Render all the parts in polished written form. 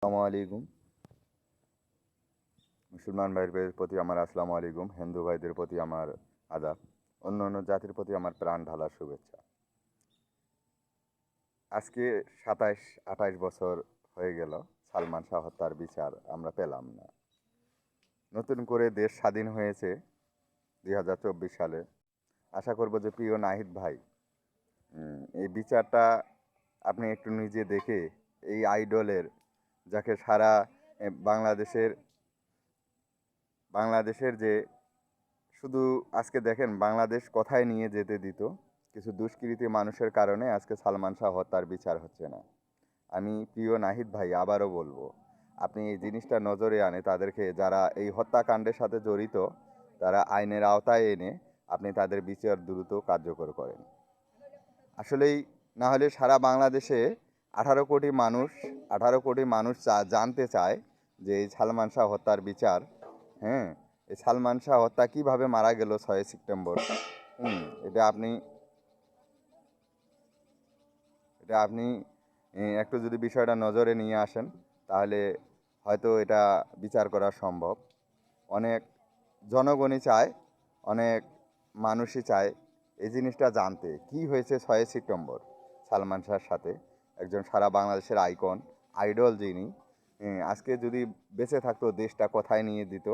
আসসালামু আলাইকুম। মুসলমান ভাইদের প্রতি আমার আসসালামু আলাইকুম, হিন্দু ভাইদের প্রতি আমার আদাব, অন্য অন্য জাতির প্রতি আমার প্রাণ ঢালার শুভেচ্ছা। আজকে 27-28 বছর হয়ে গেল সালমান শাহ হত্যার বিচার আমরা পেলাম না। নতুন করে দেশ স্বাধীন হয়েছে 2024 সালে। আশা করব যে প্রিয় নাহিদ ভাই, এই বিচারটা আপনি একটু নিজে দেখে এই আইডলের, যাকে সারা বাংলাদেশের বাংলাদেশের যে শুধু আজকে দেখেন বাংলাদেশ কোথায় নিয়ে যেতে দিত, কিছু দুষ্কৃতী মানুষের কারণে আজকে সালমান শাহ হত্যার বিচার হচ্ছে না। আমি প্রিয় নাহিদ ভাই আবারও বলবো, আপনি এই জিনিসটা নজরে আনে তাদেরকে, যারা এই হত্যাকাণ্ডের সাথে জড়িত, তারা আইনের আওতায় এনে আপনি তাদের বিচার দ্রুত কার্যকর করেন। আসলেই না হলে সারা বাংলাদেশে 18 কোটি মানুষ জানতে চায় যে এই সালমান শাহ হত্যার বিচার। হ্যাঁ, এই সালমান শাহ হত্যা কীভাবে মারা গেল 6 সেপ্টেম্বর। হুম এটা আপনি এটা আপনি একটু যদি বিষয়টা নজরে নিয়ে আসেন, তাহলে হয়তো এটা বিচার করা সম্ভব। অনেক জনগণই চায়, অনেক মানুষই চায় এই জিনিসটা জানতে, কি হয়েছে 6 সেপ্টেম্বর সালমান শাহর সাথে। একজন সারা বাংলাদেশের আইডল যিনি, আজকে যদি বেঁচে থাকতো দেশটা কোথায় নিয়ে দিত।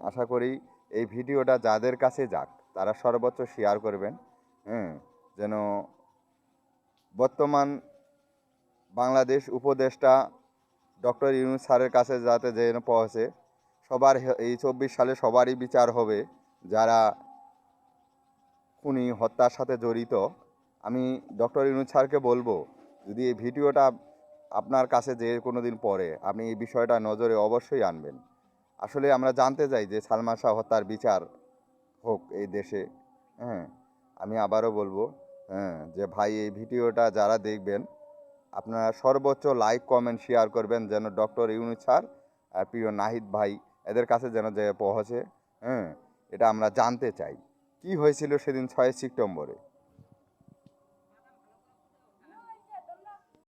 আশা করি এই ভিডিওটা যাদের কাছে যাক তারা সর্বোচ্চ শেয়ার করবেন, যেন বর্তমান বাংলাদেশ উপদেষ্টা ডক্টর ইউনূস স্যারের কাছে যাতে যেন পৌঁছে। এই 24 সালে সবারই বিচার হবে যারা খুনি হত্যার সাথে জড়িত। আমি ডক্টর ইউনূস স্যারকে বলবো, যদি এই ভিডিওটা আপনার কাছে যে কোনো দিন পরে, আপনি এই বিষয়টা নজরে অবশ্যই আনবেন। আসলে আমরা জানতে চাই যে সালমান শাহ হত্যার বিচার হোক এই দেশে। হ্যাঁ, আমি আবারও বলবো, যে ভাই এই ভিডিওটা যারা দেখবেন আপনারা সর্বোচ্চ লাইক কমেন্ট শেয়ার করবেন, যেন ডক্টর ইউনূস স্যার আর প্রিয় নাহিদ ভাই এদের কাছে যেন পৌঁছে। এটা আমরা জানতে চাই কি হয়েছিল সেদিন 6 সেপ্টেম্বরে।